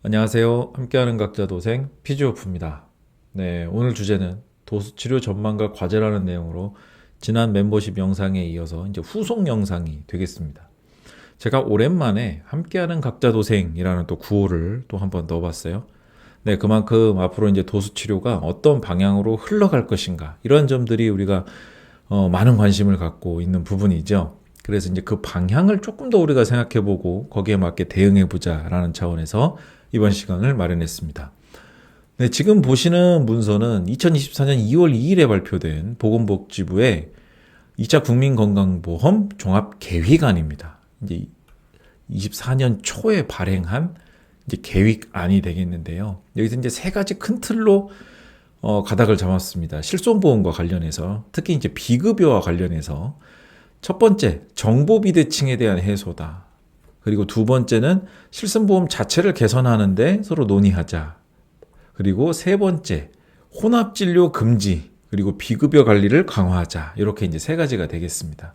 안녕하세요. 함께하는 각자 도생 피지오프입니다. 네, 오늘 주제는 도수치료 전망과 과제라는 내용으로 지난 멤버십 영상에 이어서 이제 후속 영상이 되겠습니다. 제가 오랜만에 함께하는 각자 도생이라는 또 구호를 또 한번 넣어봤어요. 네, 그만큼 앞으로 이제 도수치료가 어떤 방향으로 흘러갈 것인가 이런 점들이 우리가 많은 관심을 갖고 있는 부분이죠. 그래서 이제 그 방향을 조금 더 우리가 생각해보고 거기에 맞게 대응해보자라는 차원에서 이번 시간을 마련했습니다. 네, 지금 보시는 문서는 2024년 2월 2일에 발표된 보건복지부의 2차 국민건강보험 종합계획안입니다. 이제 24년 초에 발행한 이제 계획안이 되겠는데요. 여기서 이제 세 가지 큰 틀로 가닥을 잡았습니다. 실손보험과 관련해서, 특히 이제 비급여와 관련해서 첫 번째, 정보 비대칭에 대한 해소다. 그리고 두 번째는 실손보험 자체를 개선하는데 서로 논의하자. 그리고 세 번째, 혼합진료 금지, 그리고 비급여 관리를 강화하자. 이렇게 이제 세 가지가 되겠습니다.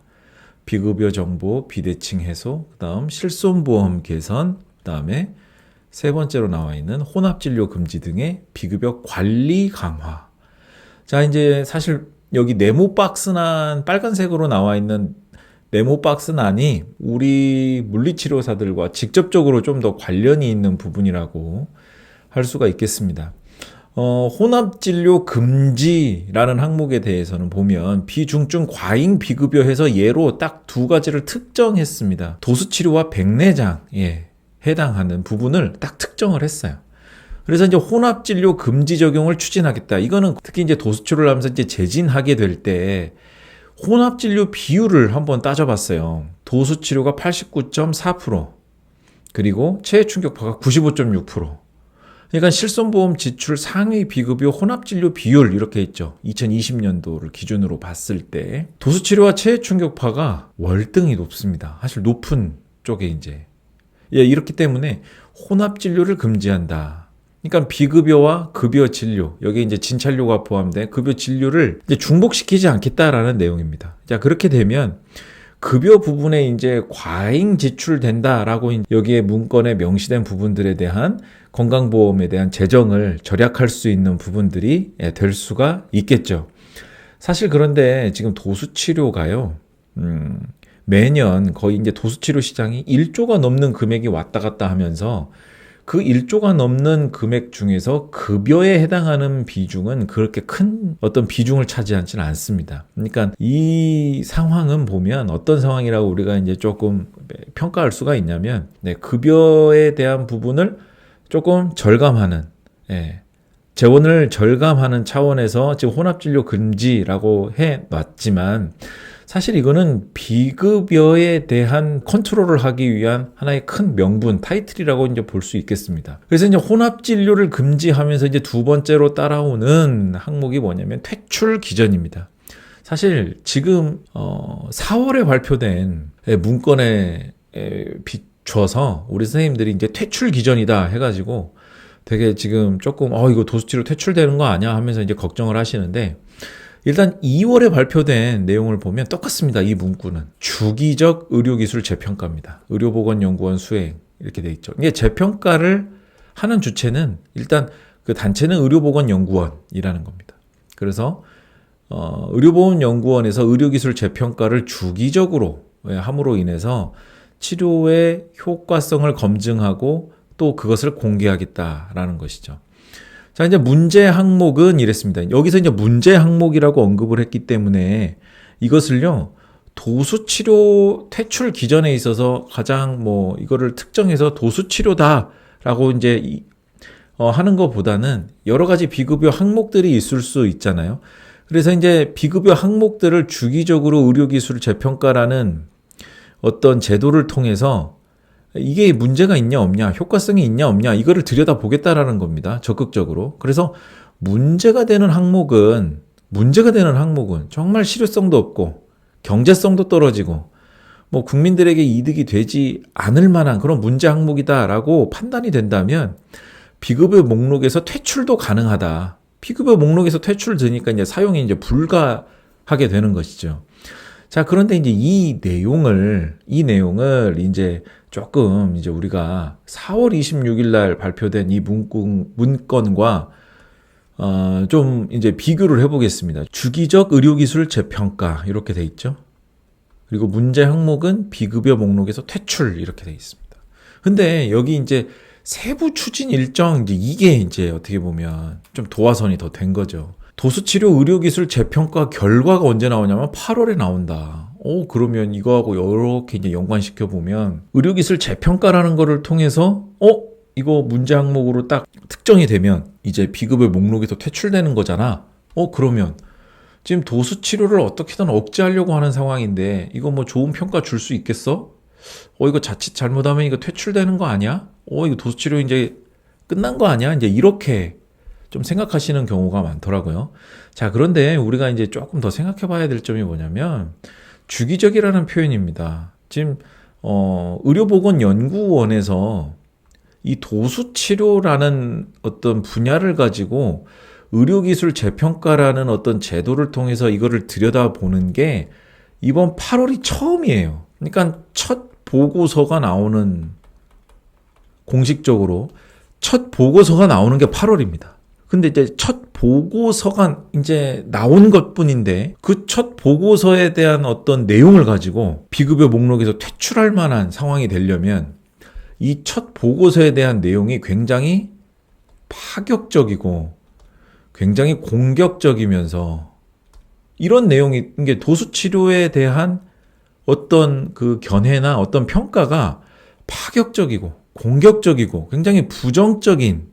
비급여 정보 비대칭 해소, 그다음 실손보험 개선, 그다음에 세 번째로 나와 있는 혼합진료 금지 등의 비급여 관리 강화. 자, 이제 사실 여기 네모 박스난 빨간색으로 나와 있는 네모 박스난이 우리 물리치료사들과 직접적으로 좀 더 관련이 있는 부분이라고 할 수가 있겠습니다. 혼합진료 금지라는 항목에 대해서는 보면 비중증 과잉 비급여해서 예로 딱 두 가지를 특정했습니다. 도수치료와 백내장에 해당하는 부분을 딱 특정을 했어요. 그래서 이제 혼합진료 금지 적용을 추진하겠다. 이거는 특히 이제 도수치료를 하면서 이제 재진하게 될 때 혼합진료 비율을 한번 따져봤어요. 도수치료가 89.4%, 그리고 체해충격파가 95.6%. 그러니까 실손보험 지출 상위 비급여 혼합진료 비율 이렇게 있죠. 2020년도를 기준으로 봤을 때 도수치료와 체해충격파가 월등히 높습니다. 사실 높은 쪽에 이제 이렇기 때문에 혼합진료를 금지한다. 그러니까 비급여와 급여 진료, 여기 이제 진찰료가 포함된 급여 진료를 이제 중복시키지 않겠다라는 내용입니다. 자, 그렇게 되면 급여 부분에 이제 과잉 지출된다라고 여기에 문건에 명시된 부분들에 대한 건강보험에 대한 재정을 절약할 수 있는 부분들이 될 수가 있겠죠. 사실 그런데 지금 도수치료가요, 매년 거의 이제 도수치료 시장이 1조가 넘는 금액이 왔다 갔다 하면서 그 1조가 넘는 금액 중에서 급여에 해당하는 비중은 그렇게 큰 어떤 비중을 차지하지는 않습니다. 그러니까 이 상황은 보면 어떤 상황이라고 우리가 이제 조금 평가할 수가 있냐면, 급여에 대한 부분을 조금 절감하는, 재원을 절감하는 차원에서 지금 혼합진료 금지라고 해놨지만 사실 이거는 비급여에 대한 컨트롤을 하기 위한 하나의 큰 명분, 타이틀이라고 이제 볼 수 있겠습니다. 그래서 이제 혼합진료를 금지하면서 이제 두 번째로 따라오는 항목이 뭐냐면 퇴출 기전입니다. 사실 지금 4월에 발표된 문건에 비춰서 우리 선생님들이 이제 퇴출 기전이다 해가지고 되게 지금 조금 이거 도수치료 퇴출되는 거 아니야 하면서 이제 걱정을 하시는데, 일단 2월에 발표된 내용을 보면 똑같습니다. 이 문구는 주기적 의료기술 재평가입니다. 의료보건연구원 수행 이렇게 돼 있죠. 이게 재평가를 하는 주체는 일단 그 단체는 의료보건연구원이라는 겁니다. 그래서 의료보건연구원에서 의료기술 재평가를 주기적으로 함으로 인해서 치료의 효과성을 검증하고 또 그것을 공개하겠다라는 것이죠. 자, 이제 문제 항목은 이랬습니다. 여기서 이제 문제 항목이라고 언급을 했기 때문에 이것을요, 도수치료 퇴출 기전에 있어서 가장 이거를 특정해서 도수치료다라고 이제 하는 것보다는 여러 가지 비급여 항목들이 있을 수 있잖아요. 그래서 이제 비급여 항목들을 주기적으로 의료기술 재평가라는 어떤 제도를 통해서 이게 문제가 있냐 없냐, 효과성이 있냐 없냐, 이거를 들여다보겠다라는 겁니다. 적극적으로. 그래서 문제가 되는 항목은 정말 실효성도 없고 경제성도 떨어지고 국민들에게 이득이 되지 않을 만한 그런 문제 항목이다라고 판단이 된다면 비급여 목록에서 퇴출도 가능하다. 비급여 목록에서 퇴출되니까 이제 사용이 이제 불가하게 되는 것이죠. 자, 그런데 이제 이 내용을 이제 조금 이제 우리가 4월 26일 날 발표된 이 문건과 좀 이제 비교를 해보겠습니다. 주기적 의료기술 재평가 이렇게 돼 있죠. 그리고 문제 항목은 비급여 목록에서 퇴출 이렇게 돼 있습니다. 근데 여기 이제 세부 추진 일정 이게 이제 어떻게 보면 좀 도화선이 더 된 거죠. 도수치료 의료기술 재평가 결과가 언제 나오냐면 8월에 나온다. 그러면 이거하고 이렇게 이제 연관시켜 보면 의료기술 재평가라는 거를 통해서 이거 문제 항목으로 딱 특정이 되면 이제 비급여 목록에서 퇴출되는 거잖아. 그러면 지금 도수치료를 어떻게든 억제하려고 하는 상황인데 이거 뭐 좋은 평가 줄 수 있겠어? 이거 자칫 잘못하면 이거 퇴출되는 거 아니야? 이거 도수치료 이제 끝난 거 아니야? 이제 이렇게 좀 생각하시는 경우가 많더라고요. 자, 그런데 우리가 이제 조금 더 생각해 봐야 될 점이 뭐냐면 주기적이라는 표현입니다. 지금 의료보건연구원에서 이 도수치료라는 어떤 분야를 가지고 의료기술 재평가라는 어떤 제도를 통해서 이거를 들여다보는 게 이번 8월이 처음이에요. 그러니까 첫 보고서가 나오는 공식적으로 첫 보고서가 나오는 게 8월입니다. 근데 이제 첫 보고서가 이제 나온 것뿐인데 그 첫 보고서에 대한 어떤 내용을 가지고 비급여 목록에서 퇴출할 만한 상황이 되려면 이 첫 보고서에 대한 내용이 굉장히 파격적이고 굉장히 공격적이면서 이런 내용이 이게 도수치료에 대한 어떤 그 견해나 어떤 평가가 파격적이고 공격적이고 굉장히 부정적인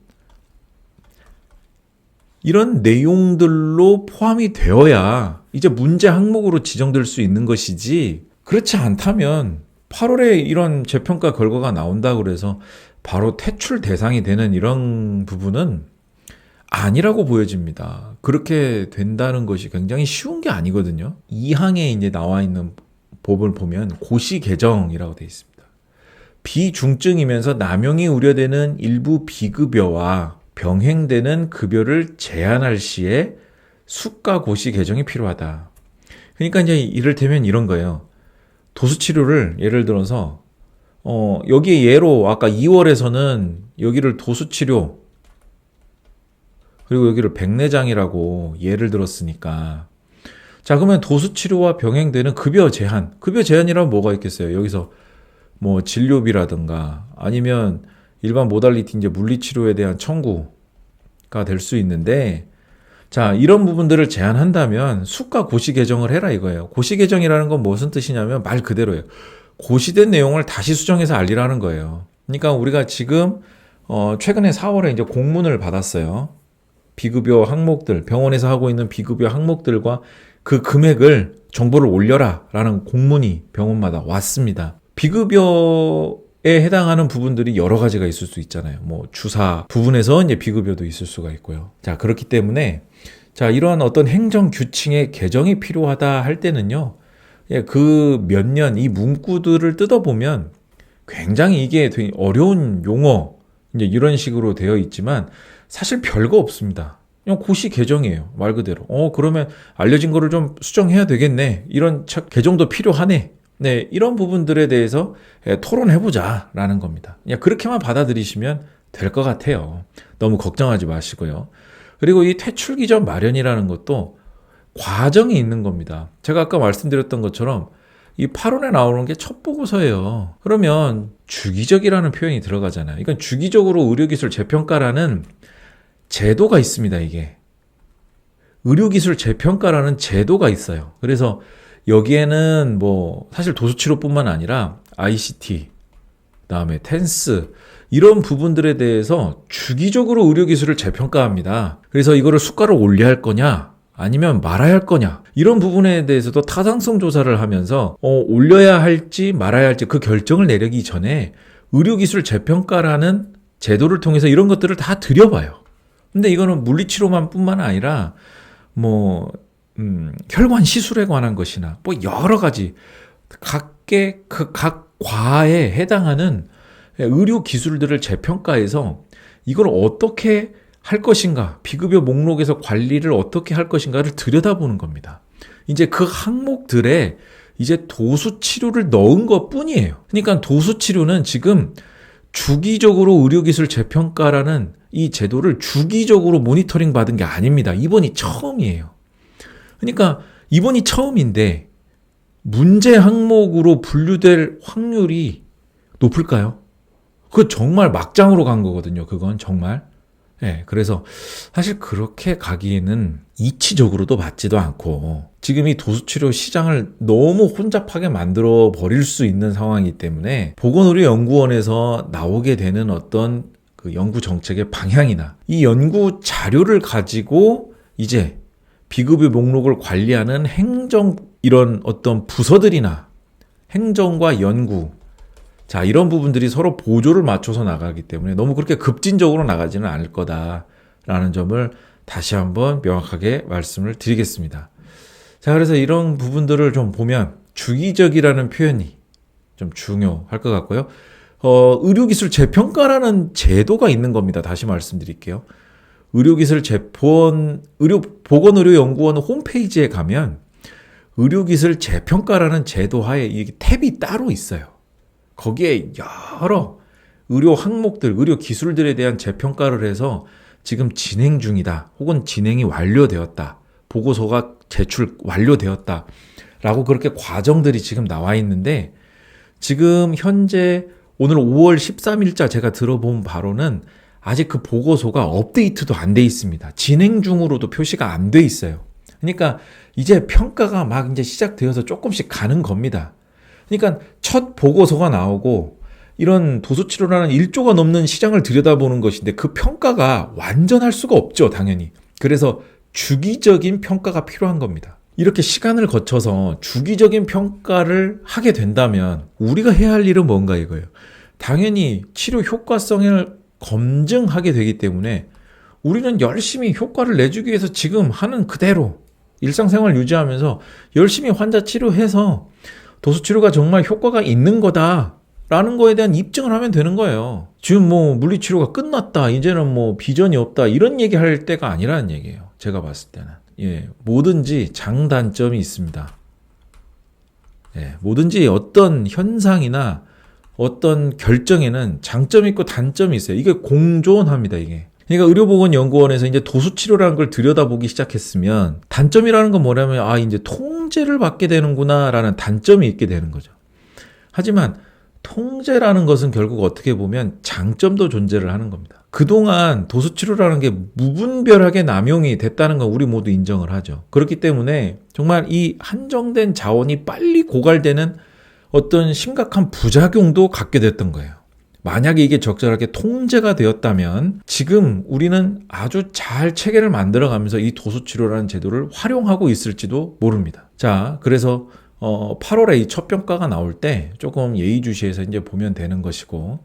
이런 내용들로 포함이 되어야 이제 문제 항목으로 지정될 수 있는 것이지 그렇지 않다면 8월에 이런 재평가 결과가 나온다고 그래서 바로 퇴출 대상이 되는 이런 부분은 아니라고 보여집니다. 그렇게 된다는 것이 굉장히 쉬운 게 아니거든요. 2항에 이제 나와 있는 법을 보면 고시 개정이라고 되어 있습니다. 비중증이면서 남용이 우려되는 일부 비급여와 병행되는 급여를 제한할 시에 수가 고시 개정이 필요하다. 그러니까 이제 이를테면 이런 거예요. 도수치료를 예를 들어서 여기에 예로 아까 2월에서는 여기를 도수치료 그리고 여기를 백내장이라고 예를 들었으니까 자 그러면 도수치료와 병행되는 급여 제한이라면 뭐가 있겠어요? 여기서 뭐 진료비라든가 아니면 일반 모달리티 이제 물리치료에 대한 청구가 될 수 있는데 자 이런 부분들을 제한한다면 수가 고시 개정을 해라 이거예요. 고시 개정이라는 건 무슨 뜻이냐면 말 그대로예요. 고시된 내용을 다시 수정해서 알리라는 거예요. 그러니까 우리가 지금 최근에 4월에 이제 공문을 받았어요. 비급여 항목들 병원에서 하고 있는 비급여 항목들과 그 금액을 정보를 올려라 라는 공문이 병원마다 왔습니다. 비급여에 해당하는 부분들이 여러 가지가 있을 수 있잖아요. 뭐 주사 부분에서 이제 비급여도 있을 수가 있고요. 자, 그렇기 때문에 자, 이러한 어떤 행정 규칙의 개정이 필요하다 할 때는요. 그 몇 년 이 문구들을 뜯어보면 굉장히 이게 되게 어려운 용어 이제 이런 식으로 되어 있지만 사실 별거 없습니다. 그냥 고시 개정이에요. 말 그대로. 그러면 알려진 거를 좀 수정해야 되겠네. 이런 개정도 필요하네. 네, 이런 부분들에 대해서 토론해보자라는 겁니다. 그냥 그렇게만 받아들이시면 될 것 같아요. 너무 걱정하지 마시고요. 그리고 이 퇴출 기전 마련이라는 것도 과정이 있는 겁니다. 제가 아까 말씀드렸던 것처럼 이 8월에 나오는 게 첫 보고서예요. 그러면 주기적이라는 표현이 들어가잖아요. 이건 주기적으로 의료기술 재평가라는 제도가 있습니다. 이게 의료기술 재평가라는 제도가 있어요. 그래서 여기에는 뭐 사실 도수치료뿐만 아니라 ICT, 그다음에 텐스 이런 부분들에 대해서 주기적으로 의료기술을 재평가합니다. 그래서 이거를 수가를 올려야 할 거냐 아니면 말아야 할 거냐 이런 부분에 대해서도 타당성 조사를 하면서 올려야 할지 말아야 할지 그 결정을 내리기 전에 의료기술 재평가라는 제도를 통해서 이런 것들을 다 들여봐요. 근데 이거는 물리치료만 뿐만 아니라 뭐 혈관 시술에 관한 것이나 뭐 여러 가지 각 과에 해당하는 의료 기술들을 재평가해서 이걸 어떻게 할 것인가, 비급여 목록에서 관리를 어떻게 할 것인가를 들여다보는 겁니다. 이제 그 항목들에 이제 도수 치료를 넣은 것 뿐이에요. 그러니까 도수 치료는 지금 주기적으로 의료기술 재평가라는 이 제도를 주기적으로 모니터링 받은 게 아닙니다. 이번이 처음이에요. 그러니까 이번이 처음인데 문제 항목으로 분류될 확률이 높을까요? 그거 정말 막장으로 간 거거든요. 그건 정말. 네, 그래서 사실 그렇게 가기에는 이치적으로도 맞지도 않고 지금 이 도수치료 시장을 너무 혼잡하게 만들어 버릴 수 있는 상황이기 때문에 보건의료연구원에서 나오게 되는 어떤 그 연구 정책의 방향이나 이 연구 자료를 가지고 이제 비급여 목록을 관리하는 행정 이런 어떤 부서들이나 행정과 연구 자, 이런 부분들이 서로 보조를 맞춰서 나가기 때문에 너무 그렇게 급진적으로 나가지는 않을 거다라는 점을 다시 한번 명확하게 말씀을 드리겠습니다. 자, 그래서 이런 부분들을 좀 보면 주기적이라는 표현이 좀 중요할 것 같고요. 의료기술 재평가라는 제도가 있는 겁니다. 다시 말씀드릴게요. 보건의료연구원 홈페이지에 가면 의료기술 재평가라는 제도 하에 이 탭이 따로 있어요. 거기에 여러 의료 항목들, 의료 기술들에 대한 재평가를 해서 지금 진행 중이다. 혹은 진행이 완료되었다. 보고서가 제출 완료되었다. 라고 그렇게 과정들이 지금 나와 있는데 지금 현재 오늘 5월 13일자 제가 들어본 바로는 아직 그 보고서가 업데이트도 안 돼 있습니다. 진행 중으로도 표시가 안 돼 있어요. 그러니까 이제 평가가 막 이제 시작되어서 조금씩 가는 겁니다. 그러니까 첫 보고서가 나오고 이런 도수치료라는 1조가 넘는 시장을 들여다보는 것인데 그 평가가 완전할 수가 없죠, 당연히. 그래서 주기적인 평가가 필요한 겁니다. 이렇게 시간을 거쳐서 주기적인 평가를 하게 된다면 우리가 해야 할 일은 뭔가 이거예요. 당연히 치료 효과성을 검증하게 되기 때문에 우리는 열심히 효과를 내주기 위해서 지금 하는 그대로 일상생활 유지하면서 열심히 환자 치료해서 도수치료가 정말 효과가 있는 거다라는 거에 대한 입증을 하면 되는 거예요. 지금 뭐 물리치료가 끝났다, 이제는 뭐 비전이 없다 이런 얘기할 때가 아니라는 얘기예요. 제가 봤을 때는. 예, 뭐든지 장단점이 있습니다. 예, 뭐든지 어떤 현상이나 어떤 결정에는 장점이 있고 단점이 있어요. 이게 공존합니다, 이게. 그러니까 의료보건연구원에서 이제 도수치료라는 걸 들여다보기 시작했으면 단점이라는 건 뭐냐면 이제 통제를 받게 되는구나라는 단점이 있게 되는 거죠. 하지만 통제라는 것은 결국 어떻게 보면 장점도 존재를 하는 겁니다. 그동안 도수치료라는 게 무분별하게 남용이 됐다는 건 우리 모두 인정을 하죠. 그렇기 때문에 정말 이 한정된 자원이 빨리 고갈되는 어떤 심각한 부작용도 갖게 됐던 거예요. 만약에 이게 적절하게 통제가 되었다면 지금 우리는 아주 잘 체계를 만들어가면서 이 도수치료라는 제도를 활용하고 있을지도 모릅니다. 자, 그래서 8월에 이 첫 평가가 나올 때 조금 예의주시해서 이제 보면 되는 것이고,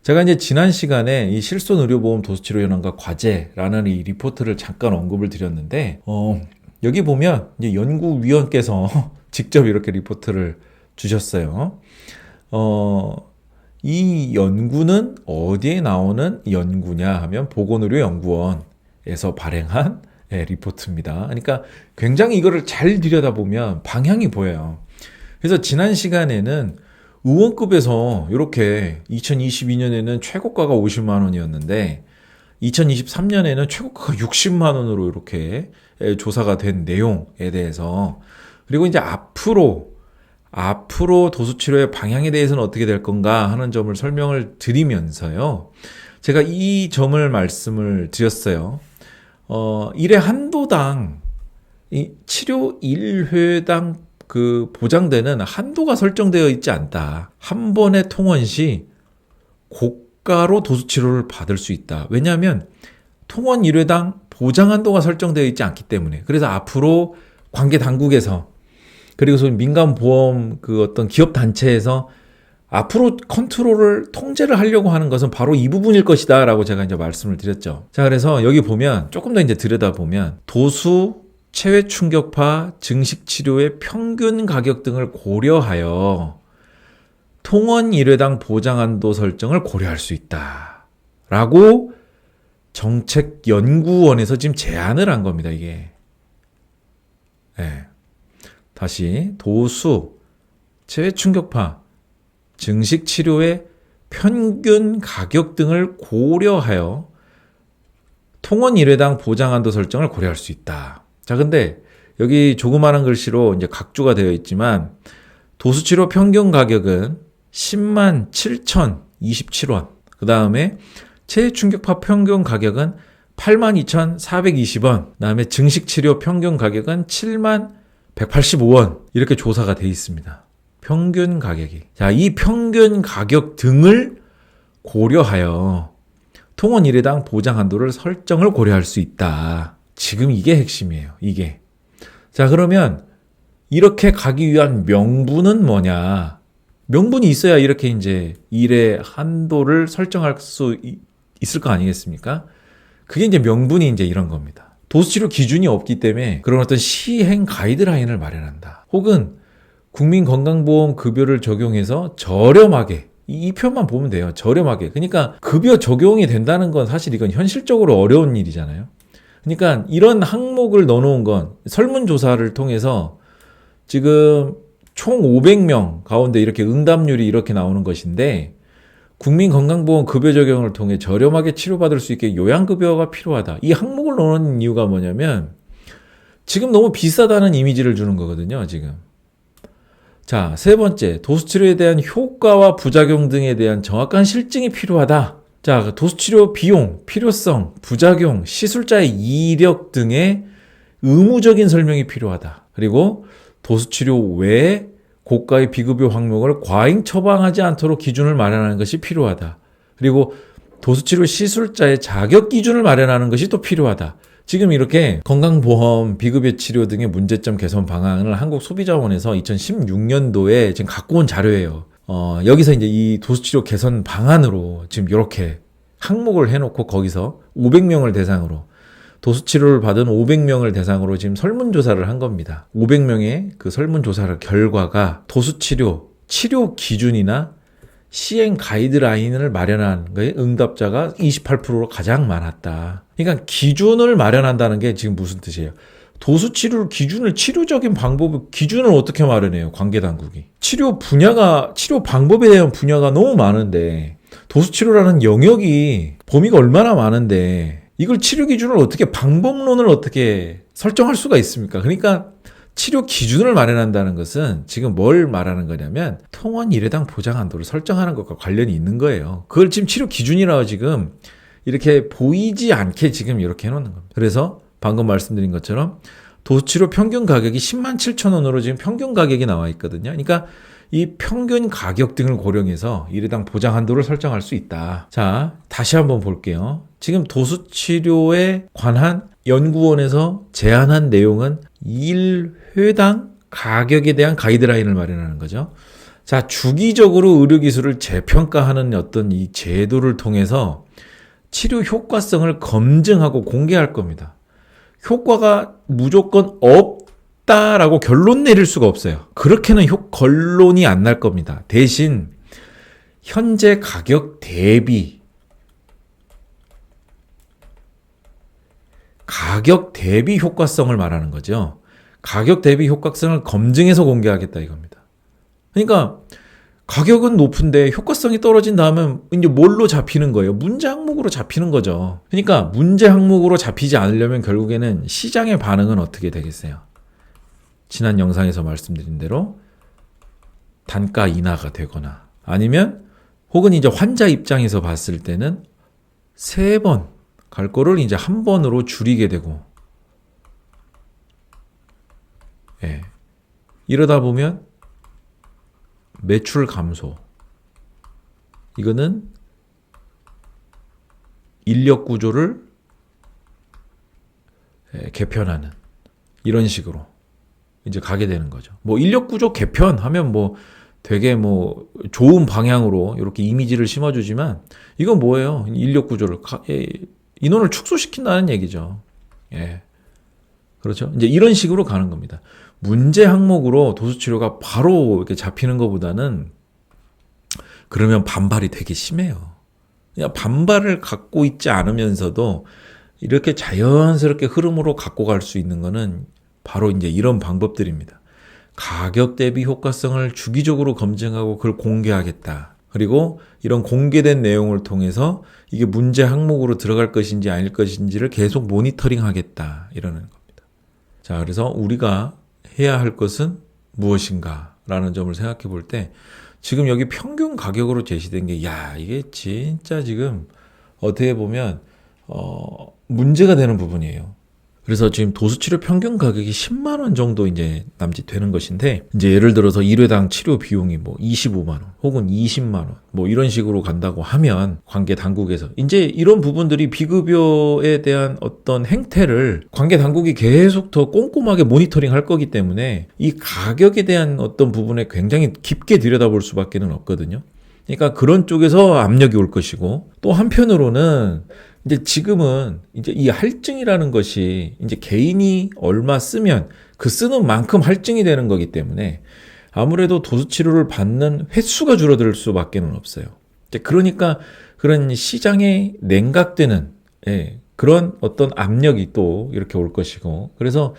제가 이제 지난 시간에 이 실손의료보험 도수치료 현황과 과제라는 이 리포트를 잠깐 언급을 드렸는데, 여기 보면 이제 연구위원께서 직접 이렇게 리포트를 주셨어요. 이 연구는 어디에 나오는 연구냐 하면 보건의료연구원에서 발행한 리포트입니다. 그러니까 굉장히 이거를 잘 들여다보면 방향이 보여요. 그래서 지난 시간에는 의원급에서 이렇게 2022년에는 최고가가 50만 원이었는데 2023년에는 최고가가 60만 원으로 이렇게 조사가 된 내용에 대해서, 그리고 이제 앞으로 도수치료의 방향에 대해서는 어떻게 될 건가 하는 점을 설명을 드리면서요. 제가 이 점을 말씀을 드렸어요. 1회 한도당, 이 치료 1회당 그 보장되는 한도가 설정되어 있지 않다. 한 번의 통원 시 고가로 도수치료를 받을 수 있다. 왜냐하면 통원 1회당 보장 한도가 설정되어 있지 않기 때문에. 그래서 앞으로 관계 당국에서, 그리고 민간보험 그 어떤 기업 단체에서 앞으로 컨트롤을 통제를 하려고 하는 것은 바로 이 부분일 것이다 라고 제가 이제 말씀을 드렸죠. 자, 그래서 여기 보면 조금 더 이제 들여다보면 도수, 체외 충격파, 증식 치료의 평균 가격 등을 고려하여 통원 1회당 보장 한도 설정을 고려할 수 있다 라고 정책연구원에서 지금 제안을 한 겁니다, 이게. 네. 다시 도수, 체외충격파, 증식 치료의 평균 가격 등을 고려하여 통원 1회당 보장한도 설정을 고려할 수 있다. 자, 근데 여기 조그마한 글씨로 이제 각주가 되어 있지만 도수치료 평균 가격은 10만 7,027원. 그 다음에 체외충격파 평균 가격은 82,420원. 그 다음에 증식치료 평균 가격은 7만 185원. 이렇게 조사가 되어 있습니다. 평균 가격이. 자, 이 평균 가격 등을 고려하여 통원 1회당 보장 한도를 설정을 고려할 수 있다. 지금 이게 핵심이에요. 이게. 자, 그러면 이렇게 가기 위한 명분은 뭐냐? 명분이 있어야 이렇게 이제 일의 한도를 설정할 수 있을 거 아니겠습니까? 그게 이제 명분이 이제 이런 겁니다. 도수치료 기준이 없기 때문에 그런 어떤 시행 가이드라인을 마련한다. 혹은 국민건강보험 급여를 적용해서 저렴하게, 이 표현만 보면 돼요. 저렴하게. 그러니까 급여 적용이 된다는 건 사실 이건 현실적으로 어려운 일이잖아요. 그러니까 이런 항목을 넣어놓은 건 설문조사를 통해서 지금 총 500명 가운데 이렇게 응답률이 이렇게 나오는 것인데, 국민건강보험 급여 적용을 통해 저렴하게 치료받을 수 있게 요양급여가 필요하다. 이 항목을 넣는 이유가 뭐냐면 지금 너무 비싸다는 이미지를 주는 거거든요. 지금. 자, 세 번째, 도수치료에 대한 효과와 부작용 등에 대한 정확한 실증이 필요하다. 자, 도수치료 비용, 필요성, 부작용, 시술자의 이력 등의 의무적인 설명이 필요하다. 그리고 도수치료 외에 고가의 비급여 항목을 과잉 처방하지 않도록 기준을 마련하는 것이 필요하다. 그리고 도수치료 시술자의 자격 기준을 마련하는 것이 또 필요하다. 지금 이렇게 건강보험, 비급여 치료 등의 문제점 개선 방안을 한국소비자원에서 2016년도에 지금 갖고 온 자료예요. 여기서 이제 이 도수치료 개선 방안으로 지금 이렇게 항목을 해놓고 거기서 500명을 대상으로 도수치료를 받은 500명을 대상으로 지금 설문조사를 한 겁니다. 500명의 그 설문조사 결과가 도수치료, 치료 기준이나 시행 가이드라인을 마련한 거에 응답자가 28%로 가장 많았다. 그러니까 기준을 마련한다는 게 지금 무슨 뜻이에요? 도수치료 기준을, 치료적인 방법, 기준을 어떻게 마련해요? 관계당국이. 치료 방법에 대한 분야가 너무 많은데, 도수치료라는 영역이 범위가 얼마나 많은데, 이걸 치료 기준을 어떻게, 방법론을 어떻게 설정할 수가 있습니까? 그러니까 치료 기준을 마련한다는 것은 지금 뭘 말하는 거냐면 통원 1회당 보장 한도를 설정하는 것과 관련이 있는 거예요. 그걸 지금 치료 기준이라고 지금 이렇게 보이지 않게 지금 이렇게 해놓는 겁니다. 그래서 방금 말씀드린 것처럼 도수치료 평균 가격이 10만 7천 원으로 지금 평균 가격이 나와 있거든요. 그러니까 이 평균 가격 등을 고려해서 1회당 보장 한도를 설정할 수 있다. 자, 다시 한번 볼게요. 지금 도수치료에 관한 연구원에서 제안한 내용은 1회당 가격에 대한 가이드라인을 마련하는 거죠. 자, 주기적으로 의료기술을 재평가하는 어떤 이 제도를 통해서 치료 효과성을 검증하고 공개할 겁니다. 효과가 무조건 없다라고 결론 내릴 수가 없어요. 그렇게는 결론이 안 날 겁니다. 대신 현재 가격 대비 효과성을 말하는 거죠. 가격 대비 효과성을 검증해서 공개하겠다 이겁니다. 그러니까 가격은 높은데 효과성이 떨어진 다음은 이제 뭘로 잡히는 거예요? 문제 항목으로 잡히는 거죠. 그러니까 문제 항목으로 잡히지 않으려면 결국에는 시장의 반응은 어떻게 되겠어요? 지난 영상에서 말씀드린 대로 단가 인하가 되거나 아니면 혹은 이제 환자 입장에서 봤을 때는 3번 갈 거를 이제 한 번으로 줄이게 되고, 예. 이러다 보면 매출 감소. 이거는 인력 구조를 개편하는 이런 식으로 이제 가게 되는 거죠. 뭐 인력 구조 개편하면 뭐 되게 뭐 좋은 방향으로 이렇게 이미지를 심어주지만 이건 뭐예요? 인력 구조를 인원을 축소시킨다는 얘기죠. 예. 그렇죠. 이제 이런 식으로 가는 겁니다. 문제 항목으로 도수치료가 바로 이렇게 잡히는 것보다는 그러면 반발이 되게 심해요. 그냥 반발을 갖고 있지 않으면서도 이렇게 자연스럽게 흐름으로 갖고 갈 수 있는 거는 바로 이제 이런 방법들입니다. 가격 대비 효과성을 주기적으로 검증하고 그걸 공개하겠다. 그리고 이런 공개된 내용을 통해서 이게 문제 항목으로 들어갈 것인지 아닐 것인지를 계속 모니터링 하겠다. 이러는 겁니다. 자, 그래서 우리가 해야 할 것은 무엇인가 라는 점을 생각해 볼 때 지금 여기 평균 가격으로 제시된 게 이게 진짜 지금 어떻게 보면 문제가 되는 부분이에요. 그래서 지금 도수치료 평균 가격이 10만 원 정도 이제 남짓 되는 것인데, 이제 예를 들어서 1회당 치료 비용이 뭐 25만 원 혹은 20만 원 뭐 이런 식으로 간다고 하면 관계 당국에서 이제 이런 부분들이 비급여에 대한 어떤 행태를 관계 당국이 계속 더 꼼꼼하게 모니터링 할 거기 때문에 이 가격에 대한 어떤 부분에 굉장히 깊게 들여다볼 수밖에는 없거든요. 그러니까 그런 쪽에서 압력이 올 것이고, 또 한편으로는 이제 지금은 이제 이 할증이라는 것이 이제 개인이 얼마 쓰면 그 쓰는 만큼 할증이 되는 거기 때문에 아무래도 도수치료를 받는 횟수가 줄어들 수밖에는 없어요. 그러니까 그런 시장에 냉각되는 그런 어떤 압력이 또 이렇게 올 것이고, 그래서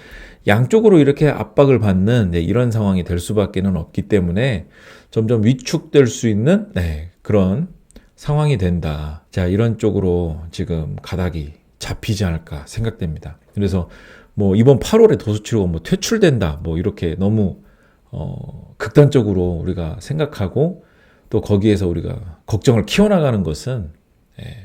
양쪽으로 이렇게 압박을 받는 이런 상황이 될 수밖에는 없기 때문에 점점 위축될 수 있는 그런 상황이 된다. 자, 이런 쪽으로 지금 가닥이 잡히지 않을까 생각됩니다. 그래서 뭐 이번 8월에 도수치료가 뭐 퇴출된다, 뭐 이렇게 너무 극단적으로 우리가 생각하고 또 거기에서 우리가 걱정을 키워나가는 것은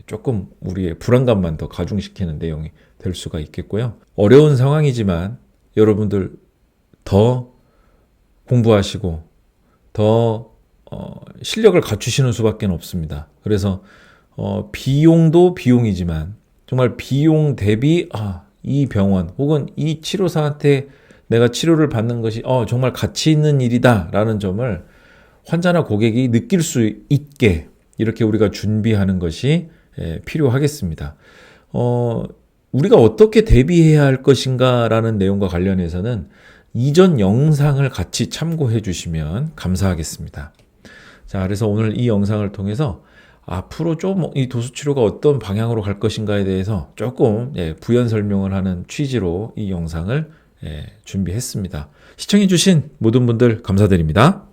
조금 우리의 불안감만 더 가중시키는 내용이 될 수가 있겠고요. 어려운 상황이지만 여러분들 더 공부하시고 더 실력을 갖추시는 수밖에 없습니다. 그래서 비용도 비용이지만 정말 비용 대비 이 병원 혹은 이 치료사한테 내가 치료를 받는 것이 정말 가치 있는 일이다 라는 점을 환자나 고객이 느낄 수 있게 이렇게 우리가 준비하는 것이 필요하겠습니다. 우리가 어떻게 대비해야 할 것인가 라는 내용과 관련해서는 이전 영상을 같이 참고해 주시면 감사하겠습니다. 자, 그래서 오늘 이 영상을 통해서 앞으로 좀 이 도수치료가 어떤 방향으로 갈 것인가에 대해서 조금 부연 설명을 하는 취지로 이 영상을 준비했습니다. 시청해 주신 모든 분들 감사드립니다.